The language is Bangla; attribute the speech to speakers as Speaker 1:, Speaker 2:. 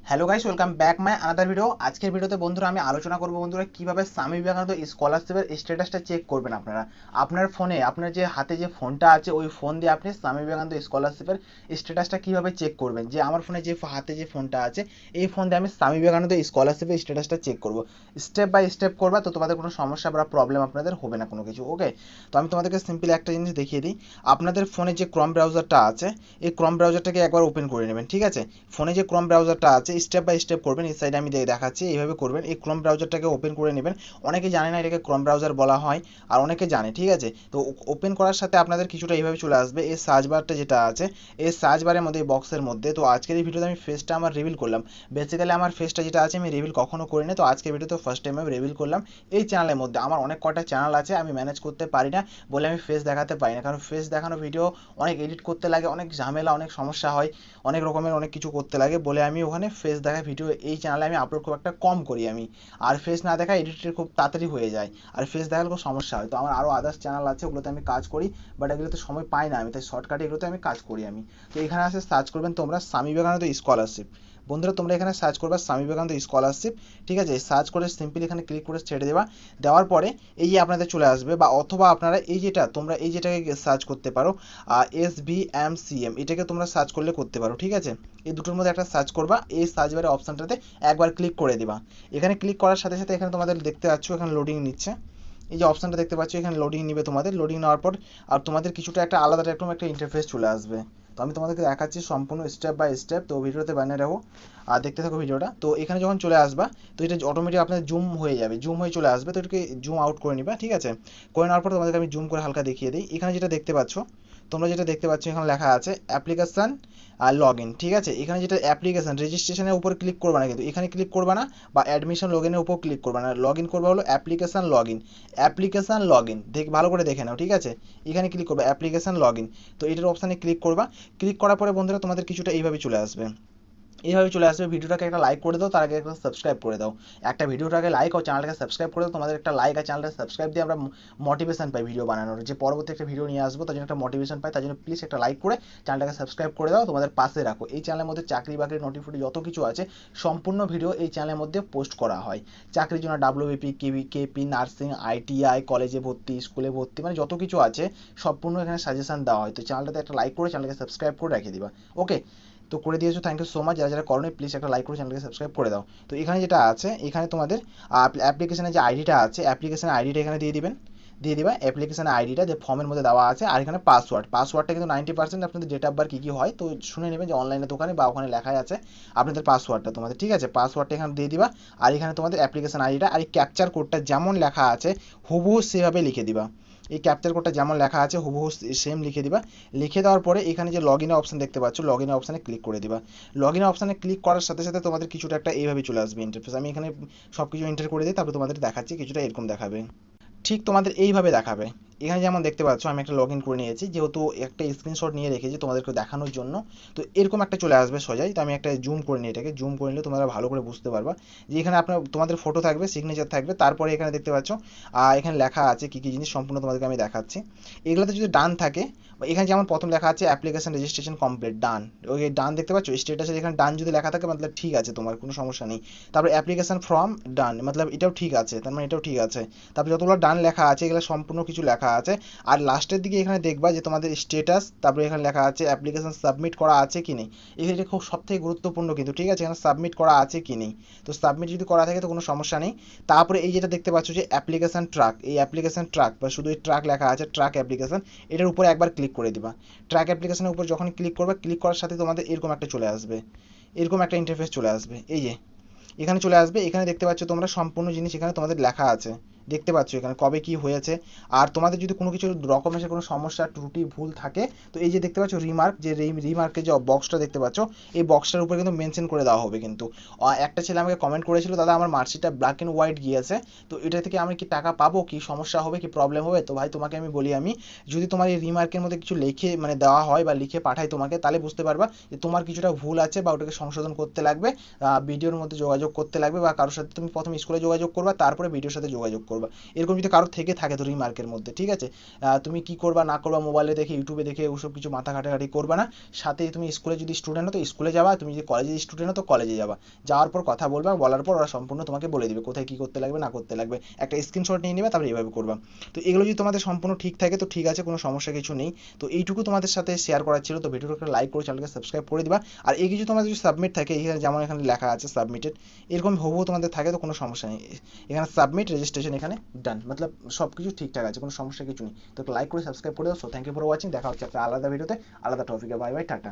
Speaker 1: Hello guys, welcome back my another video. আজকের ভিডিওতে বন্ধুরা আমি আলোচনা করব বন্ধুরা কিভাবে স্বামী বিবেকানন্দ স্কলারশিপের স্ট্যাটাসটা চেক করবেন। আপনারা আপনার ফোনে, আপনার যে হাতে যে ফোনটা আছে ওই ফোন দিয়ে আপনি স্বামী বিবেকানন্দ স্কলারশিপের স্ট্যাটাসটা কিভাবে চেক করবেন। যে আমার ফোনে যে হাতে যে ফোনটা আছে এই ফোন দিয়ে আমি স্বামী বিবেকানন্দ স্কলারশিপের স্ট্যাটাসটা চেক করব। স্টেপ বাই স্টেপ করবা, তো তোমাদের কোনো সমস্যা বা প্রবলেম আপনাদের হবে না কোনো কিছু। ওকে, তো আমি তোমাদেরকে সিম্পলি একটা জিনিস দেখিয়ে দিই। আপনাদের ফোনে যে ক্রম ব্রাউজারটা আছে এই ক্রম ব্রাউজারটাকে একবার ওপেন করে নেবেন। ঠিক আছে, ফোনে যে ক্রম ব্রাউজারটা আছে স্টেপ বাই স্টেপ করবেন। এই সাইডে আমি দেখাচ্ছি, এইভাবে করবেন। এই ক্রম ব্রাউজারটাকে ওপেন করে নেবেন। অনেকে জানে না এটাকে ক্রম ব্রাউজার বলা হয়, আর অনেকে জানে। ঠিক আছে, তো ওপেন করার সাথে আপনাদের কিছুটা এইভাবে চলে আসবে। এই সার্চ বারটা যেটা আছে এই সার্চ বারের মধ্যে, এই বক্সের মধ্যে, তো আজকের এই ভিডিওতে আমি ফেসটা আমার রিভিল করলাম। বেসিক্যালি আমার ফেসটা যেটা আছে আমি রিভিল কখনো করি না, তো আজকের ভিডিওতে ফার্স্ট টাইম আমি রিভিল করলাম। এই চ্যানেলের মধ্যে আমার অনেক কটা চ্যানেল আছে, আমি ম্যানেজ করতে পারি না বলে আমি ফেস দেখাতে পারি না, কারণ ফেস দেখানো ভিডিও অনেক এডিট করতে লাগে, অনেক ঝামেলা, অনেক সমস্যা হয়, অনেক রকমের অনেক কিছু করতে লাগে বলে আমি ওখানে ফেস দেখা ভিডিও এই চ্যানেলে আমি আপলোড খুব একটা কম করি আমি। আর ফেস না দেখা এডিটের খুব তাড়াতাড়ি হয়ে যায়, আর ফেস দেখালে খুব সমস্যা হয়। তো আমার আরও আদার্স চ্যানেল আছে, ওগুলোতে আমি কাজ করি, বাট এগুলোতে সময় পাই না আমি, তাই শর্টকাটে এগুলোতে আমি কাজ করি আমি। তো এখানে আসে সার্চ করবেন তোমরা স্বামী বিবেকানন্দ স্কলারশিপ। বন্ধুরা তোমরা এখানে সার্চ করবা স্বামী বিবেকানন্দ স্কলারশিপ। ঠিক আছে, সার্চ করে সিম্পলি এখানে ক্লিক করে ছেড়ে দেবা। দেওয়ার পরে এই যে আপনাদের চলে আসবে, বা অথবা আপনারা এই যেটা তোমরা এই যেটাকে সার্চ করতে পারো SBMCM, এটাকে তোমরা সার্চ করলে করতে পারো। ঠিক আছে, এই দুটোর মধ্যে একটা সার্চ করবা, এই সার্চ বারের অপশানটাতে একবার ক্লিক করে দিবা। এখানে ক্লিক করার সাথে সাথে এখানে তোমাদের দেখতে পাচ্ছ এখানে লোডিং নিচ্ছে। এই যে অপশানটা দেখতে পাচ্ছ এখানে লোডিং নিবে তোমাদের। লোডিং নেওয়ার পর আর তোমাদের কিছুটা একটা আলাদা এরকম একটা ইন্টারফেস চলে আসবে। তো আমি তোমাদেরকে দেখাচ্ছি সম্পূর্ণ স্টেপ বাই স্টেপ, তো ভিডিওতে বানিয়ে রাখো আর দেখতে থাকো ভিডিওটা। তো এখানে যখন চলে আসবা তো এটা অটোমেটিক আপনাদের জুম হয়ে যাবে, জুম হয়ে চলে আসবে। তো এটাকে জুম আউট করে নিবা। ঠিক আছে, করে নেওয়ার পর তোমাদেরকে আমি জুম করে হালকা দেখিয়ে দিই। এখানে যেটা দেখতে পাচ্ছ, তোমরা যেটা দেখতে পাচ্ছ এখানে লেখা আছে অ্যাপ্লিকেশান আর লগ ইন। ঠিক আছে, এখানে যেটা অ্যাপ্লিকেশান রেজিস্ট্রেশনের উপর ক্লিক করবা না, কিন্তু এখানে ক্লিক করবা না, বা অ্যাডমিশন লগ ইনের উপর ক্লিক করবা না। লগ ইন করবা হলো application log in, application log in ভালো করে দেখে নাও। ঠিক আছে, এখানে ক্লিক করবা অ্যাপ্লিকেশান লগ ইন, তো এটার অপশানে ক্লিক করবা। ক্লিক করার পরে বন্ধুরা তোমাদের কিছুটা এইভাবে চলে আসবে, এইভাবে চলে আসবে। ভিডিওটাকে একটা লাইক করে দাও, তার আগে একটা সাবস্ক্রাইব করে দাও। একটা ভিডিওটাকে লাইক ও চ্যানেলটাকে সাবস্ক্রাইব করে দাও। তোমাদের একটা লাইক আর চ্যানেলটা সাবস্ক্রাইব দিয়ে আমরা মোটিভেশন পাই ভিডিও বানানোর, যে পরবর্তী একটা ভিডিও নিয়ে আসবো তার জন্য একটা মোটিভেশন পাই। তার জন্য প্লিজ একটা লাইক করে চ্যানেলটাকে সাবস্ক্রাইব করে দাও, তোমাদের পাশে রাখো। এই চ্যানেলের মধ্যে চাকরি বাকরি নোটিফিকেশন যত কিছু আছে সম্পূর্ণ ভিডিও এই চ্যানেলের মধ্যে পোস্ট করা হয়। চাকরির জন্য WBP, কেপি, নার্সিং, ITI, কলেজে ভর্তি, স্কুলে ভর্তি, মানে যত কিছু আছে সম্পূর্ণ এখানে সাজেশন দেওয়া হয়। তো চ্যানেলটাতে একটা লাইক করে চ্যানেলকে সাবস্ক্রাইব করে রেখে দিবা। ওকে, তো করে দিয়েছো, থ্যাংক ইউ সো মাচ। যারা যারা করোনি প্লিজ একটা লাইক করে চ্যানেলকে সাবস্ক্রাইব করে দাও। তো এখানে যেটা আছে এখানে তোমাদের অ্যাপ্লিকেশনের যে আইডিটা আছে অ্যাপ্লিকেশনের আইডিটা এখানে দিয়ে দিবেন, দিয়ে দিবা অ্যাপ্লিকেশন আইডিটা যে ফর্মের মধ্যে দেওয়া আছে। আর এখানে পাসওয়ার্ডটা কিন্তু 90% আপনাদের ডেট অফ বার্থ কী কী হয় তো শুনে নেবেন, যে অনলাইনে দোকানে বা ওখানে লেখাই আছে আপনাদের পাসওয়ার্ডটা তোমাদের। ঠিক আছে, পাসওয়ার্ডটা এখানে দিয়ে দিবা। আর এখানে তোমাদের অ্যাপ্লিকেশন আইডিটা আর এই ক্যাপচার কোডটা যেমন লেখা আছে হুবহু সেভাবে লিখে দিবা। এই ক্যাপচার কোডটা যেমন লেখা আছে হুবহু সেম লিখে দিবা। লিখে দেওয়ার পরে এখানে যে লগ ইনের অপশন দেখতে পাচ্ছ লগ ইনের অপশানে ক্লিক করে দিবা। লগ ইনের অপশানে ক্লিক করার সাথে সাথে তোমাদের কিছুটা একটা এইভাবে চলে আসবে ইন্টারফেস। আমি এখানে সব কিছু এন্টার করে দিই, তারপর তোমাদের দেখাচ্ছি কিছুটা এরকম দেখাবে। ঠিক তোমাদের এইভাবে দেখাবে। এখানে যেমন দেখতে পাচ্ছ আমি একটা লগ ইন করে নিয়েছি, যেহেতু একটা স্ক্রিনশট নিয়ে রেখেছি তোমাদেরকে দেখানোর জন্য। তো এরকম একটা চলে আসবে সোজাই। তো আমি একটা জুম করে নিই, এটাকে জুম করে নিলে তোমরা ভালো করে বুঝতে পারবা যে এখানে আপনার তোমাদের ফটো থাকবে, সিগনেচার থাকবে, তারপরে এখানে দেখতে পাচ্ছ এখানে লেখা আছে কী কী জিনিস সম্পূর্ণ তোমাদেরকে আমি দেখাচ্ছি। এগুলোতে যদি ডান থাকে, বা এখানে যেমন প্রথম লেখা আছে অ্যাপ্লিকেশন রেজিস্ট্রেশন কমপ্লিট, ডান। ওই ডান দেখতে পাচ্ছ স্ট্যাটাসে এখানে ডান যদি লেখা থাকে মতলব ঠিক আছে, তোমার কোনো সমস্যা নেই। তারপরে অ্যাপ্লিকেশন ফর্ম ডান, মতলব এটাও ঠিক আছে, তার মানে এটাও ঠিক আছে। তারপরে যতগুলো ডান লেখা আছে এগুলো সম্পূর্ণ কিছু লেখা আছে। আর লাস্টের দিকে এখানে দেখবা যে তোমাদের স্ট্যাটাস, তারপরে এখানে লেখা আছে অ্যাপ্লিকেশন সাবমিট করা আছে কি নেই। এখানে খুব সবথেকে গুরুত্বপূর্ণ কিন্তু, ঠিক আছে, এখানে সাবমিট করা আছে কি নেই। তো সাবমিট যদি করা থাকে তো কোনো সমস্যা নেই। তারপরে এই যেটা দেখতে পাচ্ছ যে অ্যাপ্লিকেশন ট্র্যাক, এই অ্যাপ্লিকেশন ট্র্যাক বা শুধু এই ট্র্যাক লেখা আছে ট্র্যাক অ্যাপ্লিকেশন, এটার উপরে একবার ক্লিক করে দিবা। ট্র্যাক অ্যাপ্লিকেশনের উপর যখন ক্লিক করবে, ক্লিক করার সাথে তোমাদের এরকম একটা চলে আসবে, এরকম একটা ইন্টারফেস চলে আসবে। এই যে এখানে চলে আসবে, এখানে দেখতে পাচ্ছ তোমরা সম্পূর্ণ জিনিস এখানে তোমাদের লেখা আছে, দেখতে পাচ্ছ এখানে কবে কি হয়েছে। আর তোমাদের যদি কোনো কিছু রকমের কোনো সমস্যা ত্রুটি ভুল থাকে তো এই যে দেখতে পাচ্ছ রিমার্ক, যে রিমার্কের যে বক্সটা দেখতে পাচ্ছ এই বক্সটার উপরে কিন্তু মেনশন করে দেওয়া হবে কিন্তু। একটা ছেলে আমাকে কমেন্ট করেছিল, দাদা আমার মার্কশিটটা ব্ল্যাক অ্যান্ড হোয়াইট গিয়েছে, তো এটা থেকে আমি কি টাকা পাবো, কি সমস্যা হবে, কি প্রবলেম হবে। তো ভাই তোমাকে আমি বলি, আমি যদি তোমার এই রিমার্কের মধ্যে কিছু লিখে মানে দেওয়া হয় বা লিখে পাঠাই তোমাকে, তাহলে বুঝতে পারবা যে তোমার কিছুটা ভুল আছে বা ওটাকে সংশোধন করতে লাগবে, ভিডিওর মধ্যে যোগাযোগ করতে লাগবে, বা কারোর সাথে তুমি প্রথমে স্কুলে যোগাযোগ করবা তারপরে ভিডিওর সাথে যোগাযোগ করবে। করবা। এরকম যদি কারোর থেকে থাকে তো রিমার্কের মধ্যে, ঠিক আছে, তুমি কি করবা না করবা, মোবাইলে দেখে ইউটিউবে দেখে ওসব কিছু মাথা ঘাটাঘাটি করবা না। সাথে তুমি স্কুলে যদি স্টুডেন্ট হো তো স্কুলে যাবা, তুমি যদি কলেজে স্টুডেন্ট হো তো কলেজে যাবা, যাওয়ার পর কথা বলবা, বলার পর ওরা সম্পূর্ণ তোমাকে বলে দিবে কোথায় কি করতে লাগবে না করতে লাগবে, একটা স্ক্রিনশট নিয়ে নেবে, তারপরে এইভাবে করবা। তো এগুলো যদি তোমাদের সম্পূর্ণ ঠিক থাকে তো ঠিক আছে, কোনো সমস্যা কিছু নেই। তো এইটুকু তোমাদের সাথে শেয়ার করার ছিল। তো ভিডিওটাকে লাইক করে চ্যানেলকে সাবস্ক্রাইব করে দিবা। আর এই কিছু তোমাদের যদি সাবমিট থাকে, এখানে যেমন এখানে লেখা আছে সাবমিটেড, এরকম হুবহু তোমাদের থাকে তো কোনো সমস্যা নেই, এখানে সাবমিট রেজিস্ট্রেশন এখানে ডান, মতলব সব কিছু ঠিকঠাক আছে, কোনো সমস্যা কিছু নেই। তো লাইক করে সাবস্ক্রাইব করে দাও। So thank you for watching, দেখা হচ্ছে একটা আলাদা ভিডিওতে আলাদা টপিকে। Bye bye, tata.